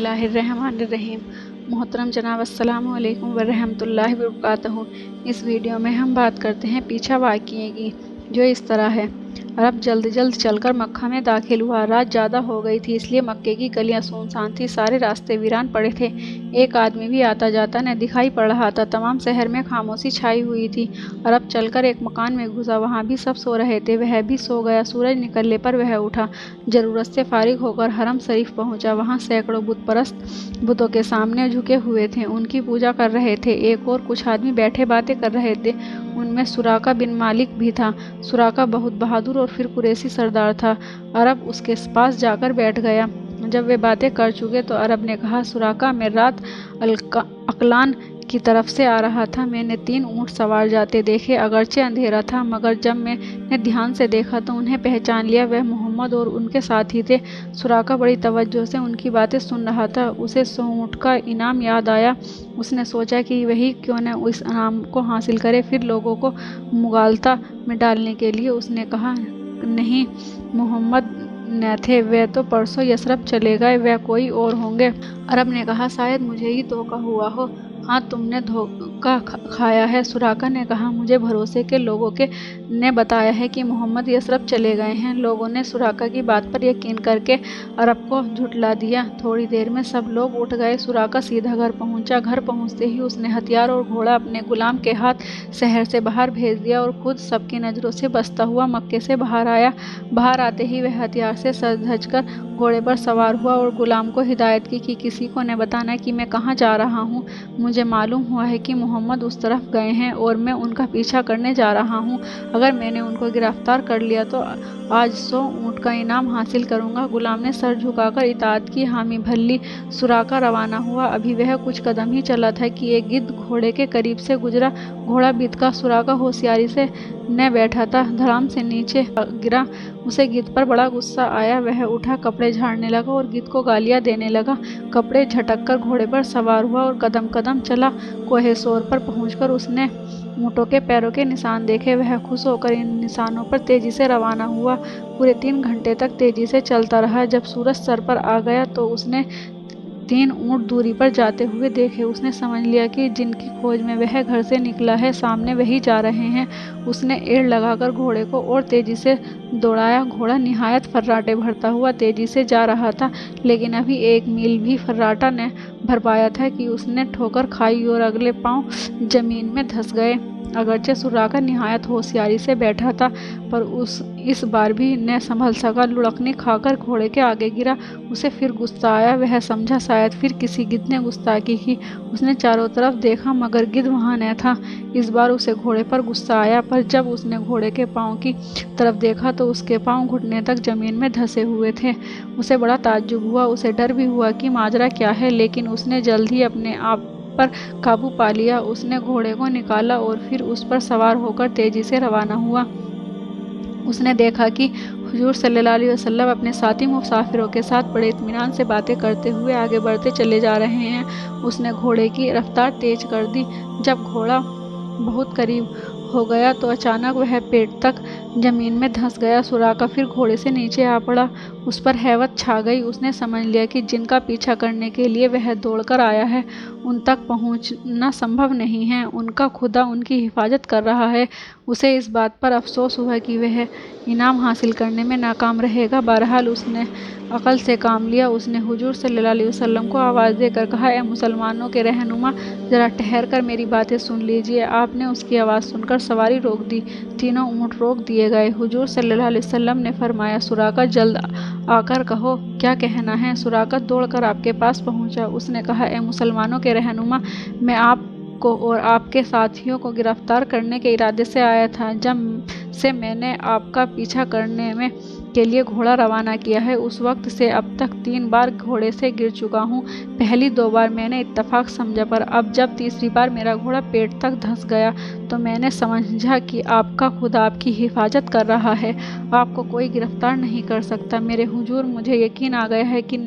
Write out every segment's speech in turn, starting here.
اللہ الرحمن الرحیم۔ محترم جناب السلام علیکم ورحمۃ اللہ وبرکاتہ۔ اس ویڈیو میں ہم بات کرتے ہیں پیچھا واقعے کی، جو اس طرح ہے۔ عرب جلد چل کر مکہ میں داخل ہوا۔ رات زیادہ ہو گئی تھی، اس لیے مکے کی گلیاں سنسان تھیں، سارے راستے ویران پڑے تھے، ایک آدمی بھی آتا جاتا نہ دکھائی پڑ رہا تھا، تمام شہر میں خاموشی چھائی ہوئی تھی۔ عرب چل کر ایک مکان میں گھسا، وہاں بھی سب سو رہے تھے، وہ بھی سو گیا۔ سورج نکلنے پر وہ اٹھا، ضرورت سے فارغ ہو کر حرم شریف پہنچا۔ وہاں سینکڑوں بت پرست بتوں کے سامنے جھکے ہوئے تھے، ان کی پوجا کر رہے تھے۔ ایک اور کچھ آدمی بیٹھے باتیں کر رہے تھے، ان میں سراقہ بن مالک بھی تھا۔ سراقہ بہت بہادر اور پھر قریشی سردار تھا۔ عرب اس کے پاس جا کر بیٹھ گیا۔ جب وہ باتیں کر چکے تو عرب نے کہا، سراقہ، میں رات عقلان کی طرف سے آ رہا تھا، میں نے 3 اونٹ سوار جاتے دیکھے، اگرچہ اندھیرا تھا، مگر جب میں نے دھیان سے دیکھا تو انہیں پہچان لیا، وہ محمد اور ان کے ساتھی تھے۔ سراقہ بڑی توجہ سے ان کی باتیں سن رہا تھا، اسے 100 اونٹ کا انعام یاد آیا۔ اس نے سوچا کہ وہی کیوں نہ اس انعام کو حاصل کرے۔ پھر لوگوں کو مغالطہ میں ڈالنے کے لیے اس نے کہا، نہیں، محمد نہ تھے، وہ تو پرسوں یثرب چلے گئے، وہ کوئی اور ہوں گے۔ عرب نے کہا، شاید مجھے ہی دھوکہ ہوا ہو۔ ہاں، تم نے دھوکہ کھایا ہے۔ سراقہ نے کہا، مجھے بھروسے کے لوگوں نے بتایا ہے کہ محمد یثرب چلے گئے ہیں۔ لوگوں نے سراقہ کی بات پر یقین کر کے عرب کو جھٹلا دیا۔ تھوڑی دیر میں سب لوگ اٹھ گئے۔ سراقہ سیدھا گھر پہنچا۔ گھر پہنچتے ہی اس نے ہتھیار اور گھوڑا اپنے غلام کے ہاتھ شہر سے باہر بھیج دیا اور خود سب کی نظروں سے بچتا ہوا مکے سے باہر آیا۔ باہر آتے ہی وہ ہتھیار سے سج دھج کر گھوڑے پر سوار ہوا اور غلام کو ہدایت کی کہ کسی کو نہ بتانا کہ میں کہاں جا رہا ہوں۔ مجھے معلوم ہوا ہے کہ محمد اس طرف گئے ہیں اور میں ان کا پیچھا کرنے جا رہا ہوں۔ اگر میں نے ان کو گرفتار کر لیا تو آج 100 اونٹ کا انعام حاصل کروں گا۔ غلام نے سر جھکا کر اطاعت کی حامی بھر لی۔ سراقہ روانہ ہوا۔ ابھی وہ کچھ قدم ہی چلا تھا کہ ایک گدھ گھوڑے کے قریب سے گزرا۔ گھوڑا بت کا، سراقہ ہوشیاری سے نہ بیٹھا تھا، دھڑام سے نیچے گرا۔ اسے گدھ پر بڑا غصہ آیا، وہ اٹھا، کپڑے جھاڑنے لگا اور گدھ کو گالیاں دینے لگا۔ کپڑے جھٹک کر گھوڑے پر سوار ہوا اور قدم قدم چلا۔ کوہ صور پر پہنچ کر اس نے اونٹوں کے پیروں کے نشان دیکھے، وہ خوش ہو کر ان نشانوں پر تیزی سے روانہ ہوا۔ پورے 3 گھنٹے تک تیزی سے چلتا رہا۔ جب سورج سر پر آ گیا تو اس نے 3 اونٹ دوری پر جاتے ہوئے دیکھے۔ اس نے سمجھ لیا کہ جن کی کھوج میں وہ گھر سے نکلا ہے، سامنے وہی جا رہے ہیں۔ اس نے ایڑ لگا کر گھوڑے کو اور تیزی سے دوڑایا۔ گھوڑا نہایت فرراٹے بھرتا ہوا تیزی سے جا رہا تھا، لیکن ابھی 1 میل بھی فرراٹا نہ بھر پایا تھا کہ اس نے ٹھوکر کھائی اور اگلے پاؤں زمین میں دھس گئے۔ اگرچہ سراقہ نہایت ہوشیاری سے بیٹھا تھا، پر اس بار بھی نہ سنبھل سکا، لڑھکنے کھا کر گھوڑے کے آگے گرا۔ اسے پھر غصہ آیا، وہ سمجھا شاید پھر کسی گدھ نے گستاخی کی۔ اس نے چاروں طرف دیکھا، مگر گدھ وہاں نہ تھا۔ اس بار اسے گھوڑے پر غصہ آیا، پر جب اس نے گھوڑے کے پاؤں کی طرف دیکھا تو اس کے پاؤں گھٹنے تک زمین میں دھسے ہوئے تھے۔ اسے بڑا تعجب ہوا، اسے ڈر بھی ہوا کہ ماجرا کیا ہے، لیکن اس نے جلد ہی اپنے آپ پر قابو پا لیا۔ اس نے گھوڑے کو نکالا اور پھر اس پر سوار ہو کر تیزی سے روانہ ہوا۔ اس نے دیکھا کہ حضور صلی اللہ علیہ وسلم اپنے ساتھی مسافروں کے ساتھ بڑے اطمینان سے باتیں کرتے ہوئے آگے بڑھتے چلے جا رہے ہیں۔ اس نے گھوڑے کی رفتار تیز کر دی۔ جب گھوڑا بہت قریب ہو گیا تو اچانک وہ پیٹ تک زمین میں دھنس گیا۔ سراقہ پھر گھوڑے سے نیچے آ پڑا۔ اس پر ہیبت چھا گئی۔ اس نے سمجھ لیا کہ جن کا پیچھا کرنے کے لیے وہ دوڑ کر آیا ہے، ان تک پہنچنا سمبھو نہیں ہے، ان کا خدا ان کی حفاظت کر رہا ہے۔ اسے اس بات پر افسوس ہوا کہ وہ انعام حاصل کرنے میں ناکام رہے گا۔ بہرحال اس نے عقل سے کام لیا۔ اس نے حضور صلی اللہ علیہ وسلم کو آواز دے کر کہا، اے مسلمانوں کے رہنما، ذرا ٹھہر کر میری باتیں سن لیجیے۔ آپ نے اس کی آواز سن کر سواری روک دی۔ تینوں اونٹ روک دیے گئے۔ حضور صلی اللہ علیہ وسلم نے فرمایا، سراقہ، جلد آ کر کہو کیا کہنا ہے۔ سراقہ دوڑ کر آپ کے پاس پہنچا۔ اس نے کہا، اے مسلمانوں کے رہنما، میں آپ کو اور آپ کے ساتھیوں کو گرفتار کرنے کے ارادے سے آیا تھا۔ جب سے میں نے آپ کا پیچھا کرنے کے لیے گھوڑا روانہ کیا ہے، اس وقت سے اب تک 3 بار گھوڑے سے گر چکا ہوں۔ پہلی 2 بار میں نے اتفاق سمجھا، پر اب جب تیسری بار میرا گھوڑا پیٹ تک دھنس گیا تو میں نے سمجھا کہ آپ کا خدا آپ کی حفاظت کر رہا ہے، آپ کو کوئی گرفتار نہیں کر سکتا۔ میرے حضور، مجھے یقین آ گیا ہے کہ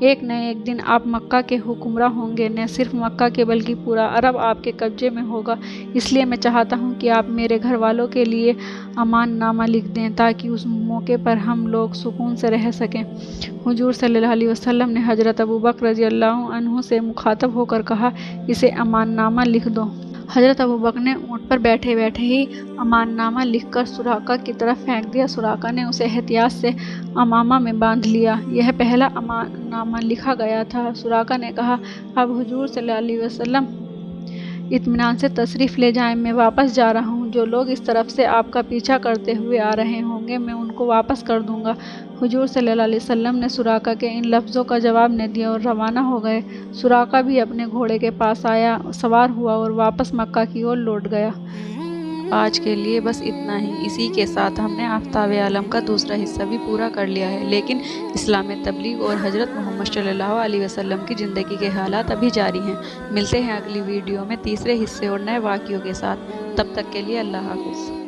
ایک نہ ایک دن آپ مکہ کے حکمراں ہوں گے، نہ صرف مکہ کے بلکہ پورا عرب آپ کے قبضے میں ہوگا۔ اس لیے میں چاہتا ہوں کہ آپ میرے گھر والوں کے لیے امان نامہ لکھ دیں، تاکہ اس موقع پر ہم ہم لوگ سکون سے رہ سکیں۔ حضور صلی اللہ علیہ وسلم نے حضرت ابوبکر رضی اللہ عنہ سے مخاطب ہو کر کہا، اسے امان نامہ لکھ دو۔ حضرت ابوبکر نے اونٹ پر بیٹھے بیٹھے ہی امان نامہ لکھ کر سراقہ کی طرف پھینک دیا۔ سراقہ نے اسے احتیاط سے امامہ میں باندھ لیا۔ یہ پہلا امان نامہ لکھا گیا تھا۔ سراقہ نے کہا، اب حضور صلی اللہ علیہ وسلم اطمینان سے تشریف لے جائیں، میں واپس جا رہا ہوں۔ جو لوگ اس طرف سے آپ کا پیچھا کرتے ہوئے آ رہے ہوں گے میں ان کو واپس کر دوں گا۔ حضور صلی اللہ علیہ وسلم نے سراقہ کے ان لفظوں کا جواب نہ دیا اور روانہ ہو گئے۔ سراقہ بھی اپنے گھوڑے کے پاس آیا، سوار ہوا اور واپس مکہ کی اور لوٹ گیا۔ آج کے لیے بس اتنا ہی۔ اسی کے ساتھ ہم نے آفتاب عالم کا دوسرا حصہ بھی پورا کر لیا ہے، لیکن اسلام تبلیغ اور حضرت محمد صلی اللہ علیہ وسلم کی زندگی کے حالات ابھی جاری ہیں۔ ملتے ہیں اگلی ویڈیو میں تیسرے حصے اور نئے واقعوں کے ساتھ۔ تب تک کے لیے اللہ حافظ۔